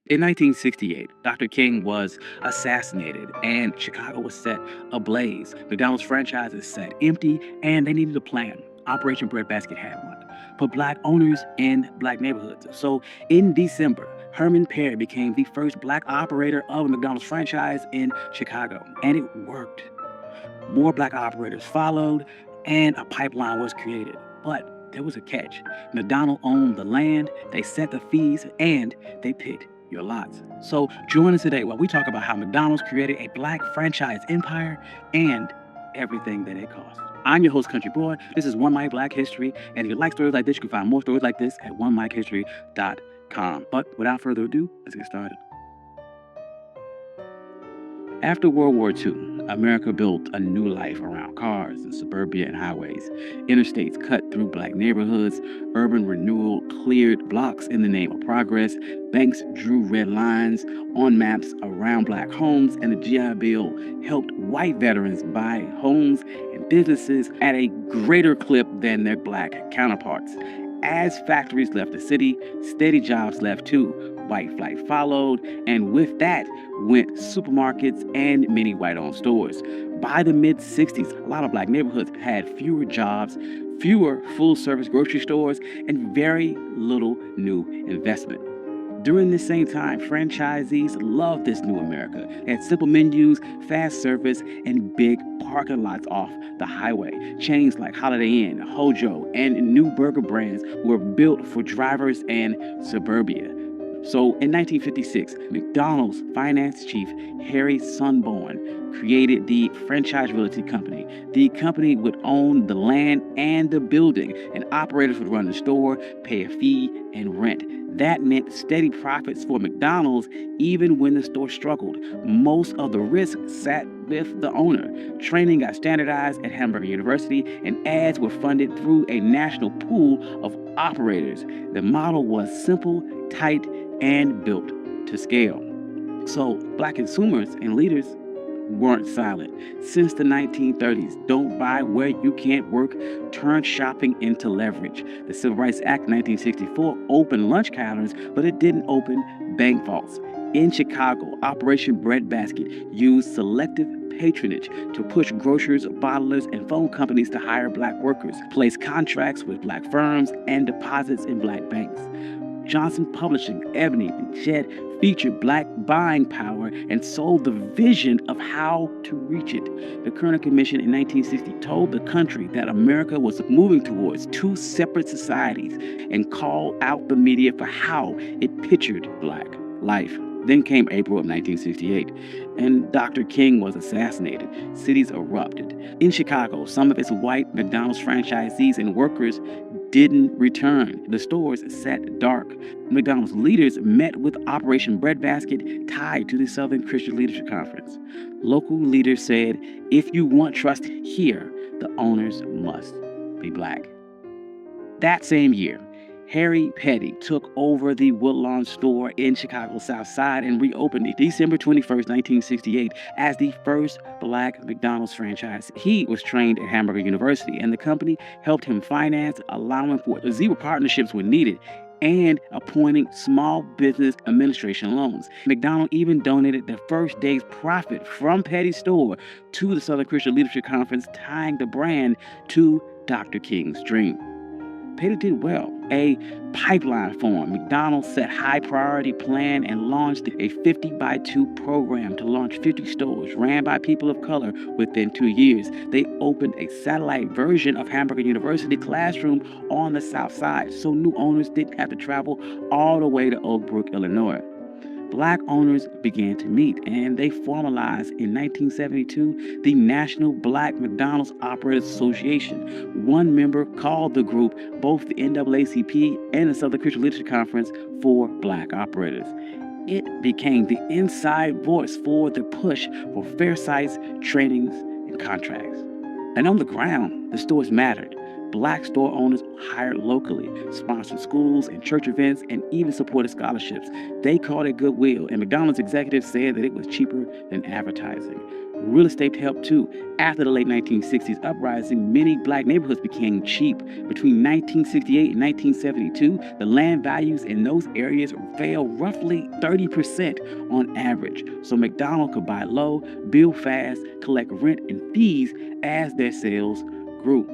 In 1968, Dr. King was assassinated and Chicago was set ablaze. McDonald's franchises sat empty and they needed a plan. Operation Breadbasket had one for black owners in black neighborhoods. So in December, Herman Perry became the first black operator of a McDonald's franchise in Chicago, and it worked. More black operators followed, and a pipeline was created. But there was a catch. McDonald owned the land, they set the fees, and they picked your lots. So join us today while we talk about how McDonald's created a black franchise empire and everything that it cost. I'm your host, Country Boy. This is One Mic Black History, and if you like stories like this, you can find more stories like this at onemichistory.com. But without further ado, let's get started. After World War II, America built a new life around cars and suburbia and highways. Interstates cut through black neighborhoods, urban renewal cleared blocks in the name of progress, banks drew red lines on maps around black homes, and the GI Bill helped white veterans buy homes and businesses at a greater clip than their black counterparts. As factories left the city, steady jobs left too. White flight followed, and with that went supermarkets and many white-owned stores. By the mid-60s, a lot of black neighborhoods had fewer jobs, fewer full-service grocery stores, and very little new investment. During this same time, franchisees loved this new America. They had simple menus, fast service, and big parking lots off the highway. Chains like Holiday Inn, Hojo, and new burger brands were built for drivers and suburbia. So in 1956, McDonald's finance chief Harry Sunborn created the Franchise Realty Company. The company would own the land and the building, and operators would run the store, pay a fee, and rent. That meant steady profits for McDonald's even when the store struggled. Most of the risk sat with the owner. Training got standardized at Hamburger University, and ads were funded through a national pool of operators. The model was simple, tight, and built to scale. So black consumers and leaders weren't silent. Since the 1930s, don't buy where you can't work turned shopping into leverage. The Civil Rights Act of 1964 opened lunch counters, but it didn't open bank vaults. In Chicago, Operation Breadbasket used selective patronage to push grocers, bottlers, and phone companies to hire black workers, place contracts with black firms, and deposits in black banks. Johnson Publishing, Ebony, and Jet featured black buying power and sold the vision of how to reach it. The Kerner Commission in 1960 told the country that America was moving towards two separate societies and called out the media for how it pictured black life. Then came April of 1968, and Dr. King was assassinated. Cities erupted. In Chicago, some of its white McDonald's franchisees and workers didn't return. The stores sat dark. McDonald's leaders met with Operation Breadbasket tied to the Southern Christian Leadership Conference. Local leaders said, if you want trust here, the owners must be black. That same year, Harry Petty took over the Woodlawn store in Chicago's South Side and reopened it December 21st, 1968 as the first black McDonald's franchise. He was trained at Hamburger University, and the company helped him finance, allowing for zero partnerships when needed, and appointing small business administration loans. McDonald even donated the first day's profit from Petty's store to the Southern Christian Leadership Conference, tying the brand to Dr. King's dream. Petty did well. A pipeline formed. McDonald's set high priority plan and launched a 50 by 2 program to launch 50 stores ran by people of color within 2 years. They opened a satellite version of Hamburger University classroom on the South Side, so new owners didn't have to travel all the way to Oak Brook, Illinois. Black owners began to meet, and they formalized in 1972 the National Black McDonald's Operators Association. One member called the group both the NAACP and the Southern Christian Leadership Conference for Black operators. It became the inside voice for the push for fair sites, trainings, and contracts. And on the ground, the stores mattered. Black store owners hired locally, sponsored schools and church events, and even supported scholarships. They called it goodwill, and McDonald's executives said that it was cheaper than advertising. Real estate helped too. After the late 1960s uprising, many black neighborhoods became cheap. Between 1968 and 1972, the land values in those areas fell roughly 30% on average. So McDonald's could buy low, build fast, collect rent and fees as their sales grew.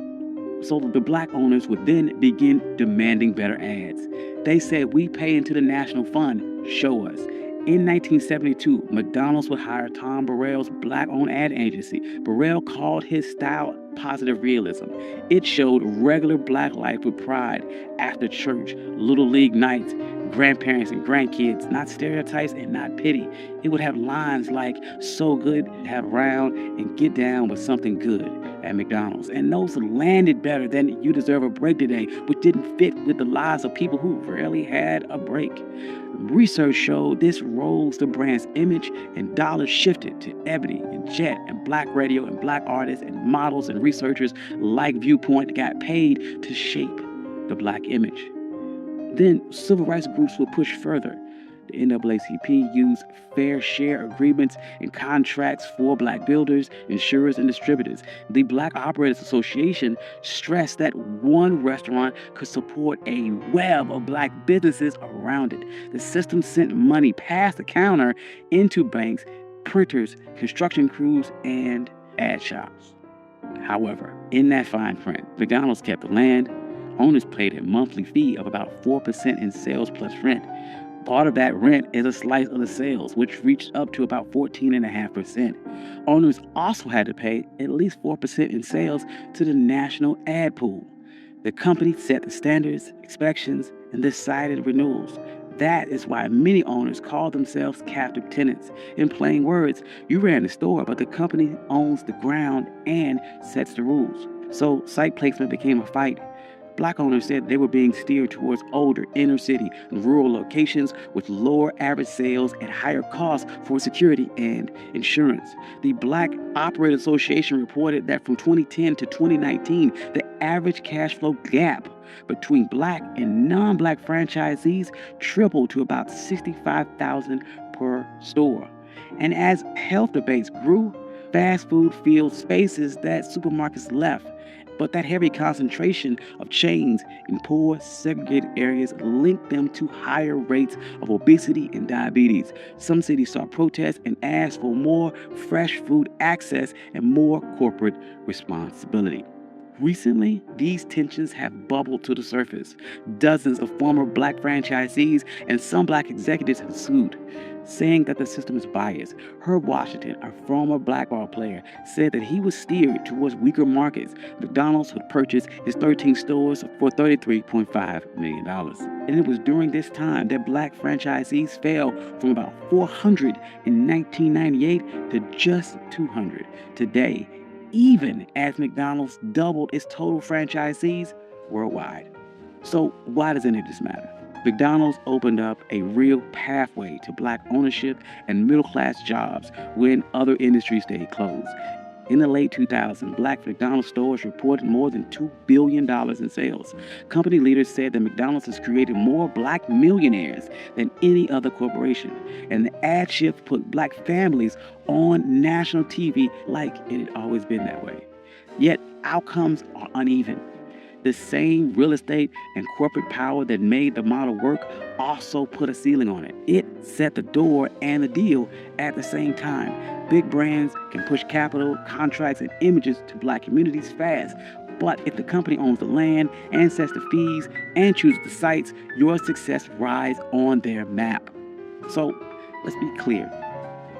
So the black owners would then begin demanding better ads. They said, "We pay into the national fund, show us." In 1972, McDonald's would hire Tom Burrell's black-owned ad agency. Burrell called his style positive realism. It showed regular black life with pride, after church, little league nights, grandparents and grandkids, not stereotypes and not pity. It would have lines like, "So good to have around," and "Get down with something good" at McDonald's. And those landed better than "You deserve a break today," which didn't fit with the lives of people who rarely had a break. Research showed this rose the brand's image, and dollars shifted to Ebony and Jet and black radio, and black artists and models and researchers like Viewpoint got paid to shape the black image. Then civil rights groups would push further. The NAACP used fair share agreements and contracts for black builders, insurers, and distributors. The Black Operators Association stressed that one restaurant could support a web of black businesses around it. The system sent money past the counter into banks, printers, construction crews, and ad shops. However, in that fine print, McDonald's kept the land. Owners paid a monthly fee of about 4% in sales plus rent. Part of that rent is a slice of the sales, which reached up to about 14.5%. Owners also had to pay at least 4% in sales to the national ad pool. The company set the standards, inspections, and decided renewals. That is why many owners call themselves captive tenants. In plain words, you ran the store, but the company owns the ground and sets the rules. So site placement became a fight. Black owners said they were being steered towards older inner city and rural locations with lower average sales and higher costs for security and insurance. The Black Operators Association reported that from 2010 to 2019, the average cash flow gap between black and non-black franchisees tripled to about $65,000 per store. And as health debates grew, fast food filled spaces that supermarkets left. But that heavy concentration of chains in poor, segregated areas linked them to higher rates of obesity and diabetes. Some cities saw protests and asked for more fresh food access and more corporate responsibility. Recently, these tensions have bubbled to the surface. Dozens of former black franchisees and some black executives have sued, saying that the system is biased. Herb Washington, a former blackball player, said that he was steered towards weaker markets. McDonald's would purchase his 13 stores for $33.5 million. And it was during this time that black franchisees fell from about 400 in 1998 to just 200 today, even as McDonald's doubled its total franchisees worldwide. So why does any of this matter? McDonald's opened up a real pathway to black ownership and middle-class jobs when other industries stayed closed. In the late 2000s, black McDonald's stores reported more than $2 billion in sales. Company leaders said that McDonald's has created more black millionaires than any other corporation. And the ad shift put black families on national TV like it had always been that way. Yet outcomes are uneven. The same real estate and corporate power that made the model work also put a ceiling on it. It set the door and the deal at the same time. Big brands can push capital, contracts, and images to black communities fast. But if the company owns the land and sets the fees and chooses the sites, your success rides on their map. So let's be clear.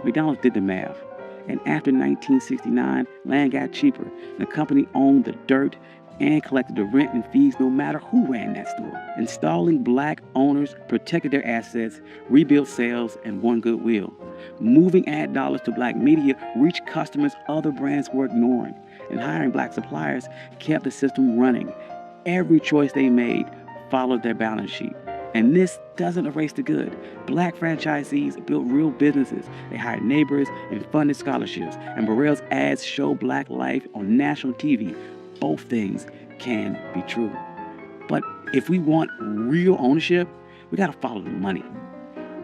McDonald's did the math. And after 1969, land got cheaper. The company owned the dirt and collected the rent and fees no matter who ran that store. Installing black owners protected their assets, rebuilt sales, and won goodwill. Moving ad dollars to black media reached customers other brands were ignoring. And hiring black suppliers kept the system running. Every choice they made followed their balance sheet. And this doesn't erase the good. Black franchisees built real businesses. They hired neighbors and funded scholarships. And Burrell's ads show black life on national TV. Both things can be true. But if we want real ownership, we got to follow the money.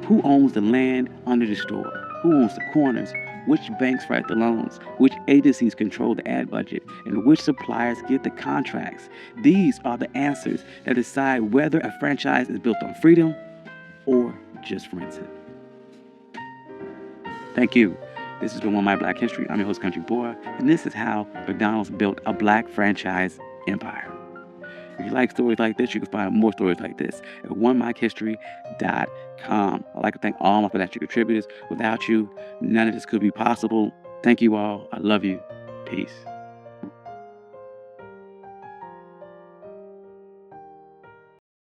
Who owns the land under the store? Who owns the corners? Which banks write the loans? Which agencies control the ad budget? And which suppliers get the contracts? These are the answers that decide whether a franchise is built on freedom or just rented. Thank you. This has been One My Black History. I'm your host, Country Boy, and this is how McDonald's built a black franchise empire. If you like stories like this, you can find more stories like this at onemikehistory.com. I'd like to thank all my financial contributors. Without you, none of this could be possible. Thank you all. I love you. Peace.